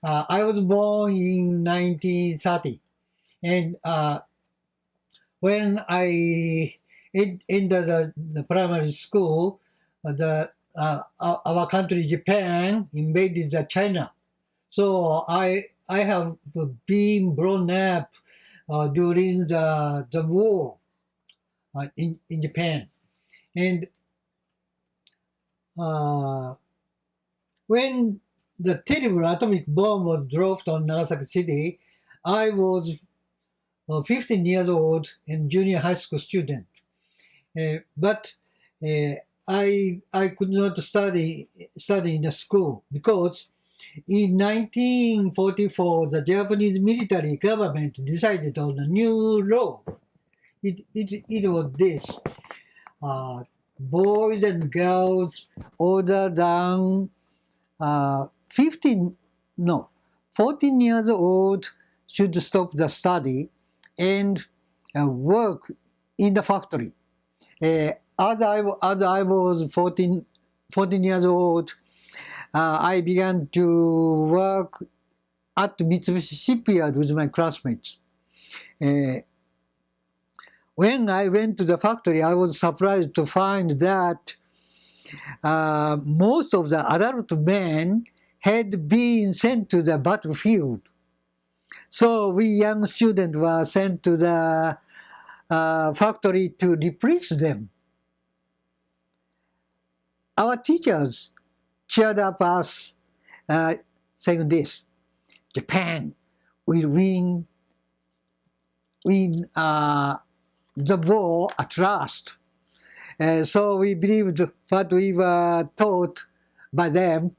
I was born in 1930, and when I entered the primary school, our country Japan invaded China. So I have been grown up during the war in Japan, and uh, when the terrible atomic bomb was dropped on Nagasaki City, I was 15 years old and junior high school student. But I could not study in the school because in 1944 the Japanese military government decided on a new law. It was this: uh, boys and girls older than 15, no, 14 years old should stop the study and work in the factory. As I was 14 years old, I began to work at Mitsubishi Shipyard with my classmates. Uh, when I went to the factory, I was surprised to find that most of the adult men had been sent to the battlefield. So we young students were sent to the factory to replace them. Our teachers cheered up us, saying this: Japan will win the war at last. So we believed what we were taught by them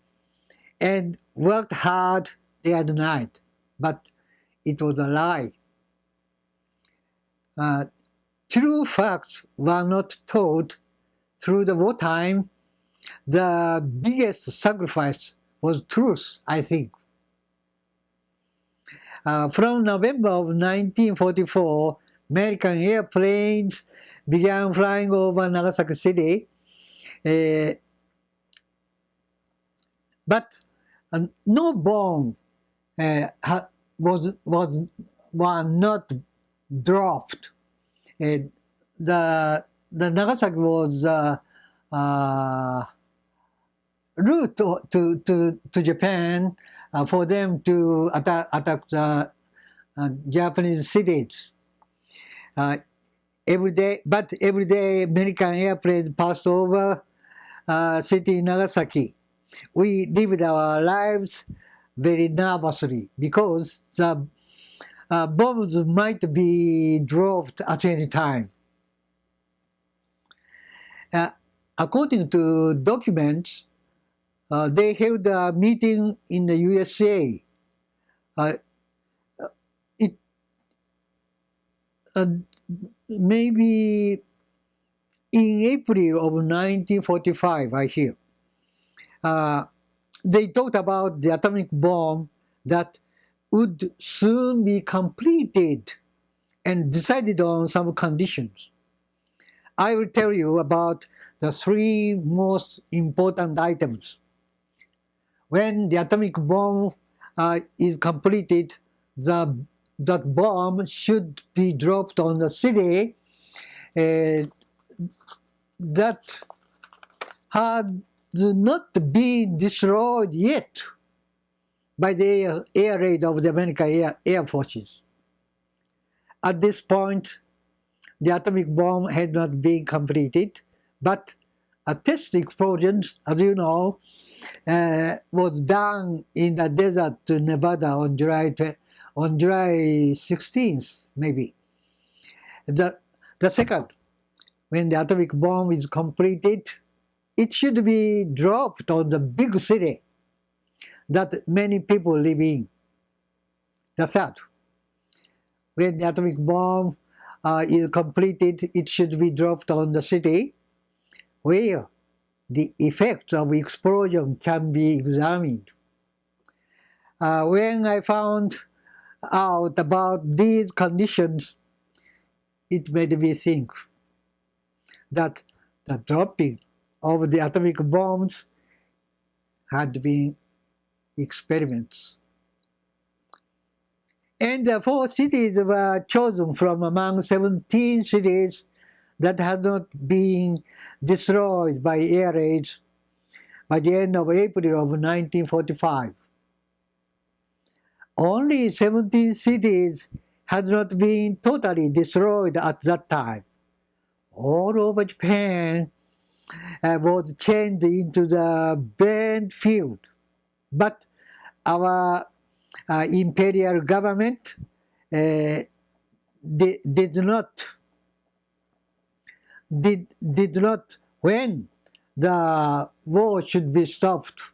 and worked hard day and night. But it was a lie. True facts were not taught through the wartime. The biggest sacrifice was truth, I think. From November of 1944, American airplanes began flying over Nagasaki City, but no bomb was not dropped. The Nagasaki was route to Japan for them to attack the Japanese cities. Every day American airplane passed over city Nagasaki. We lived our lives very nervously because the bombs might be dropped at any time. According to documents, they held a meeting in the USA. Maybe in April of 1945, I hear. They talked about the atomic bomb that would soon be completed and decided on some conditions. I will tell you about the three most important items. When the atomic bomb is completed, that bomb should be dropped on the city that had not been destroyed yet by the air raid of the American Air Forces. At this point, the atomic bomb had not been completed, but a test explosion, as you know, was done in the desert to Nevada on July 16th, maybe. The second, when the atomic bomb is completed, it should be dropped on the big city that many people live in. The third, when the atomic bomb is completed, it should be dropped on the city where the effects of explosion can be examined. When I found out about these conditions, it made me think that the dropping of the atomic bombs had been experiments. And the 4 cities were chosen from among 17 cities that had not been destroyed by air raids by the end of April of 1945. Only 17 cities had not been totally destroyed at that time. All over Japan was changed into the burned field. But our imperial government did not, when the war should be stopped,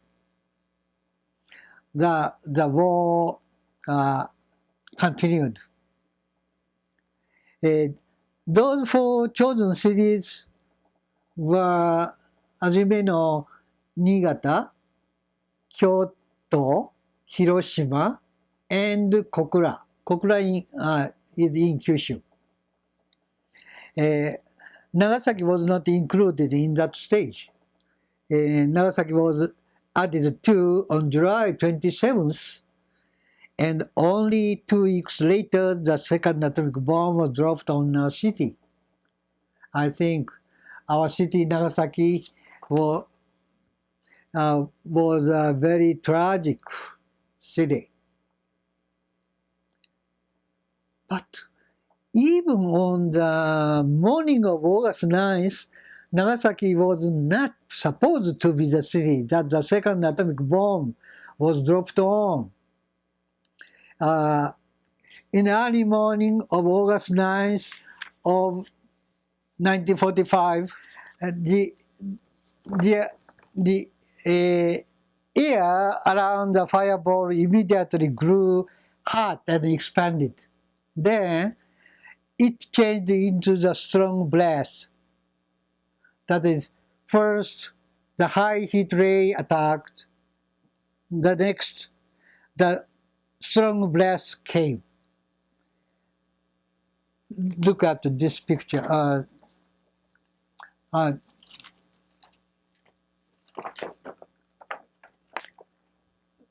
the war continued. Those 4 chosen cities were, as you may know, Niigata, Kyoto, Hiroshima, and Kokura. Kokura is in Kyushu. Nagasaki was not included in that stage. Nagasaki was added to on July 27th, and only 2 weeks later, the second atomic bomb was dropped on our city. I think our city, Nagasaki, was a very tragic city. But even on the morning of August 9th, Nagasaki was not supposed to be the city that the second atomic bomb was dropped on. In the early morning of August 9th of 1945, the air around the fireball immediately grew hot and expanded. Then it changed into the strong blast. That is, first the high heat ray attacked, the next the strong blast came. Look at this picture.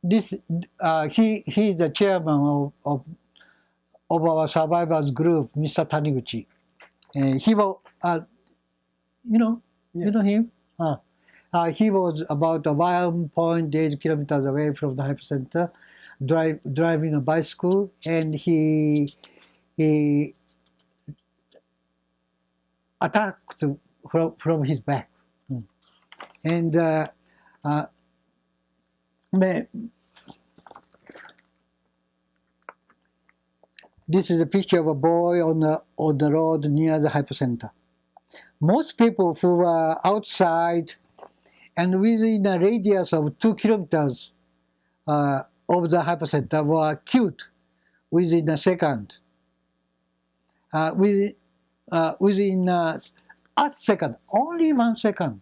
He is the chairman of our survivors group, Mr. Taniguchi. He was, you know him? He was about 1.8 kilometers away from the hypercenter, driving a bicycle, and he attacked from his back. And this is a picture of a boy on the road near the hypercenter. Most people who were outside and within a radius of 2 kilometers of the hypercenter were killed within a second. Within a second, only 1 second.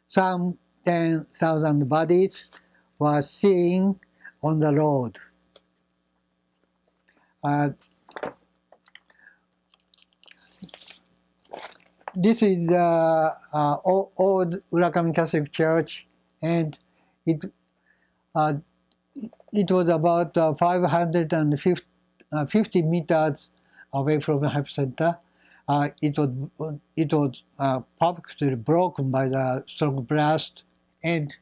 Some 10,000 bodies were seen on the road. This is the old Urakami Catholic Church, and it was about 550 meters away from the hypercenter. It was perfectly broken by the strong blast, and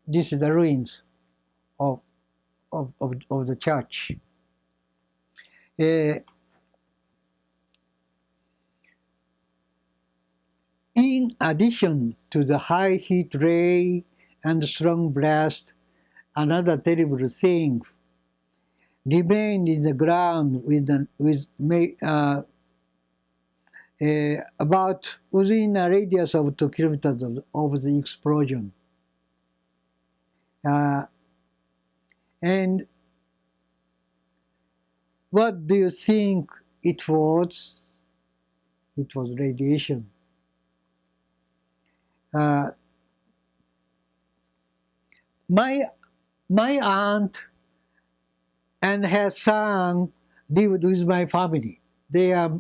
this is the ruins of the church. In addition to the high heat ray and strong blast, another terrible thing remained in the ground about within a radius of 2 kilometers of the explosion. And what do you think it was? It was radiation. My aunt and her son lived with my family. They are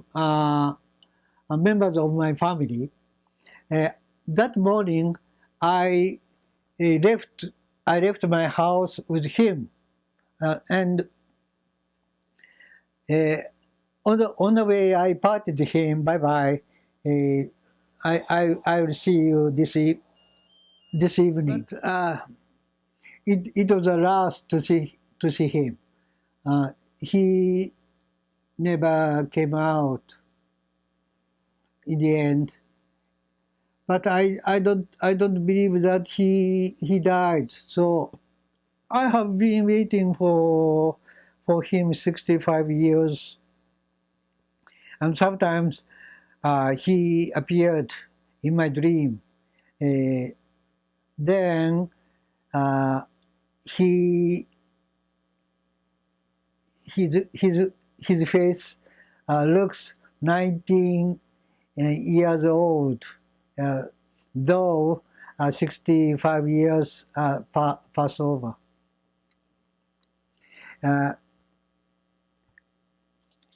members of my family. That morning, I left I left my house with him, and on the way I parted to him, bye bye. I will see you this evening. But, it was the last to see him. He never came out in the end. But I don't believe that he died. So I have been waiting for him 65 years, and sometimes he appeared in my dream. Then his face looks 19 years old, though 65 years pass over.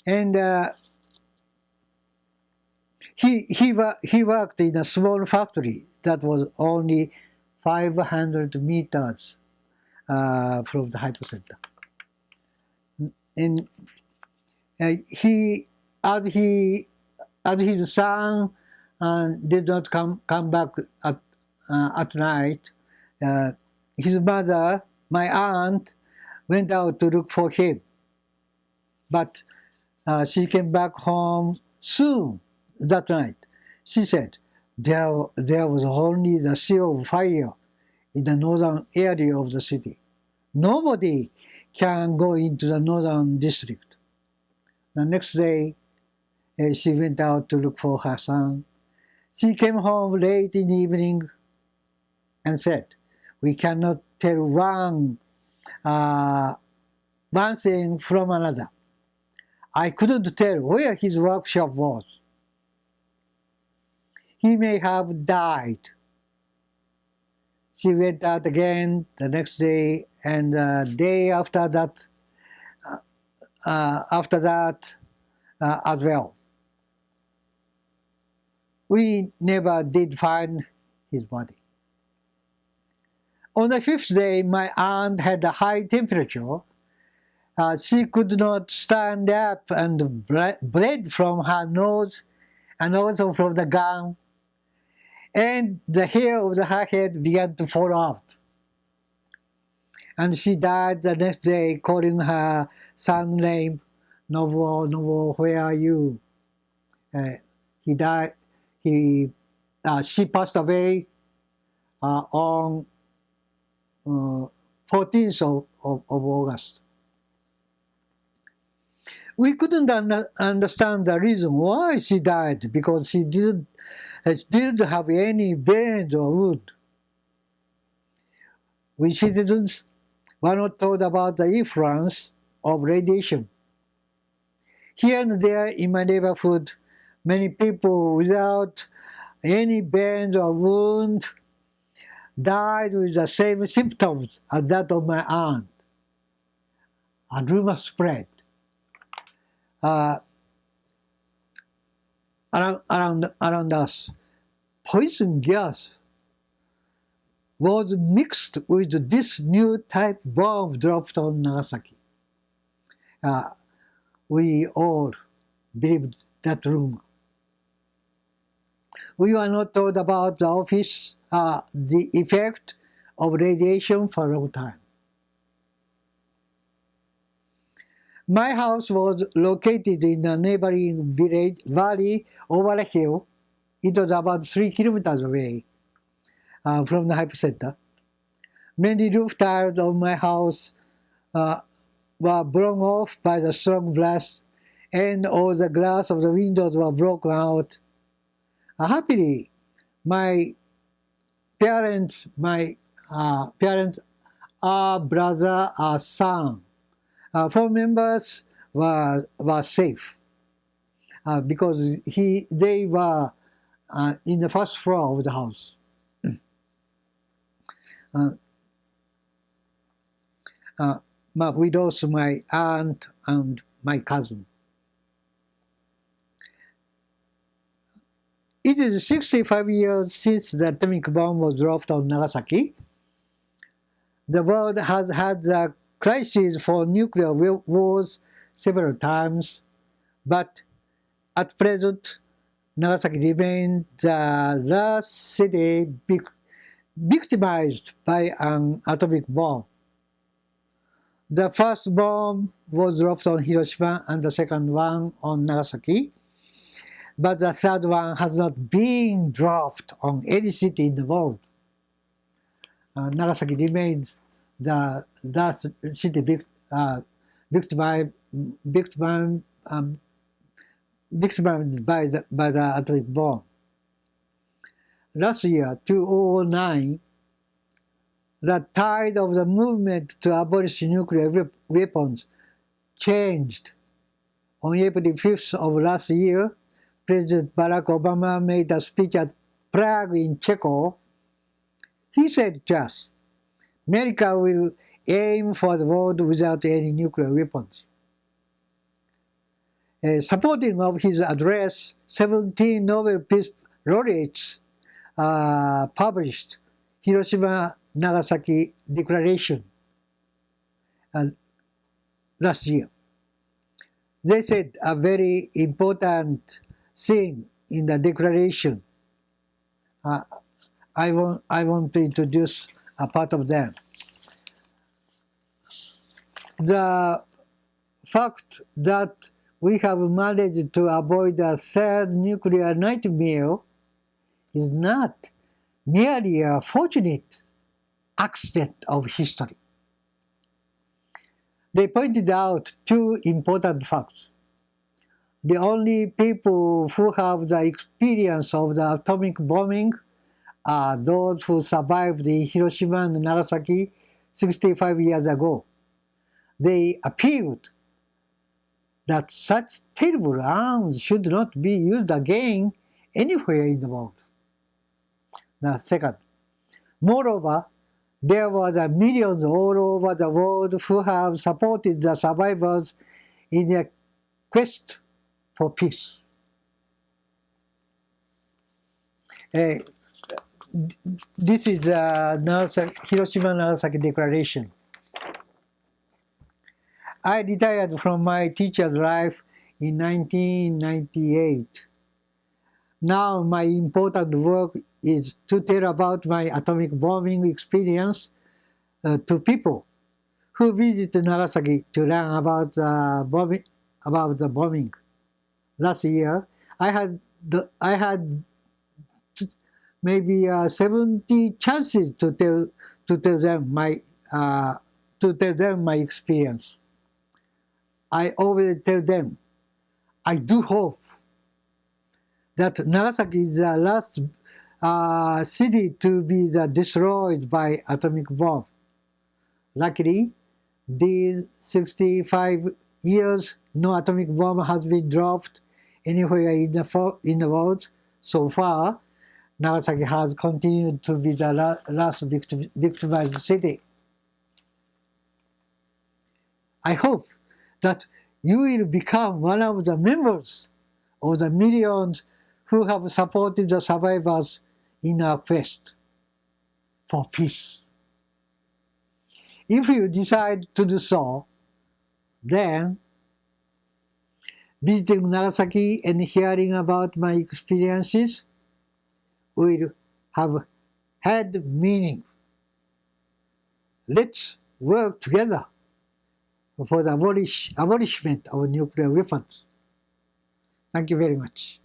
And he worked in a small factory that was only 500 meters from the hypocenter. And as his son did not come back at night, his mother, my aunt, went out to look for him. But she came back home soon that night. She said there was only the sea of fire in the northern area of the city. Nobody can go into the northern district. The next day, she went out to look for her son. She came home late in the evening and said, "We cannot tell one thing from another. I couldn't tell where his workshop was. He may have died." She went out again the next day, and the day after that, as well. We never did find his body. On the fifth day, my aunt had a high temperature. She could not stand up, and bled from her nose and also from the gum, and the hair of her head began to fall out. And she died the next day, calling her son name, "Nobuo, Nobuo, where are you?" He died. She passed away on 14th of August. We couldn't understand the reason why she died, because she didn't have any burns or wound. We citizens were not told about the influence of radiation. Here and there in my neighborhood, many people without any burns or wound died with the same symptoms as that of my aunt. And rumors spread around us. Poison gas was mixed with this new type bomb dropped on Nagasaki. We all believed that rumor. We were not told about the effect of radiation for a long time. My house was located in a neighboring valley over a hill. It was about 3 kilometers away from the hypocenter. Many roof tiles of my house were blown off by the strong blast, and all the glass of the windows were broken out. Happily, my parents, our brother, our son, 4 members were safe because they were in the first floor of the house. We lost my aunt and my cousin. It is 65 years since the atomic bomb was dropped on Nagasaki. The world has had the crisis for nuclear wars several times, but at present, Nagasaki remains the last city victimized by an atomic bomb. The first bomb was dropped on Hiroshima and the second one on Nagasaki, but the third one has not been dropped on any city in the world. Nagasaki remains the last city victimized by the atomic bomb. Last year, 2009, the tide of the movement to abolish nuclear weapons changed. On April 5th of last year, President Barack Obama made a speech at Prague in Czechia. He said to us, America will aim for the world without any nuclear weapons. Supporting of his address, 17 Nobel Peace Laureates published Hiroshima-Nagasaki Declaration last year. They said a very important thing in the declaration. I want to introduce a part of them. The fact that we have managed to avoid a third nuclear nightmare is not merely a fortunate accident of history. They pointed out two important facts. The only people who have the experience of the atomic bombing are those who survived in Hiroshima and Nagasaki 65 years ago. They appealed that such terrible arms should not be used again anywhere in the world. Now, second, moreover, there were the millions all over the world who have supported the survivors in their quest for peace. This is Hiroshima-Nagasaki Declaration. I retired from my teacher's life in 1998. Now my important work is to tell about my atomic bombing experience to people who visit Nagasaki to learn about the bombing. Last year, I had maybe 70 chances to tell them my experience. I always tell them, I do hope that Nagasaki is the last city to be destroyed by atomic bomb. Luckily, these 65 years, no atomic bomb has been dropped anywhere in the world. So far, Nagasaki has continued to be the last victimized city. I hope that you will become one of the members of the millions who have supported the survivors in our quest for peace. If you decide to do so, then visiting Nagasaki and hearing about my experiences will have had meaning. Let's work together for the abolishment of nuclear weapons. Thank you very much.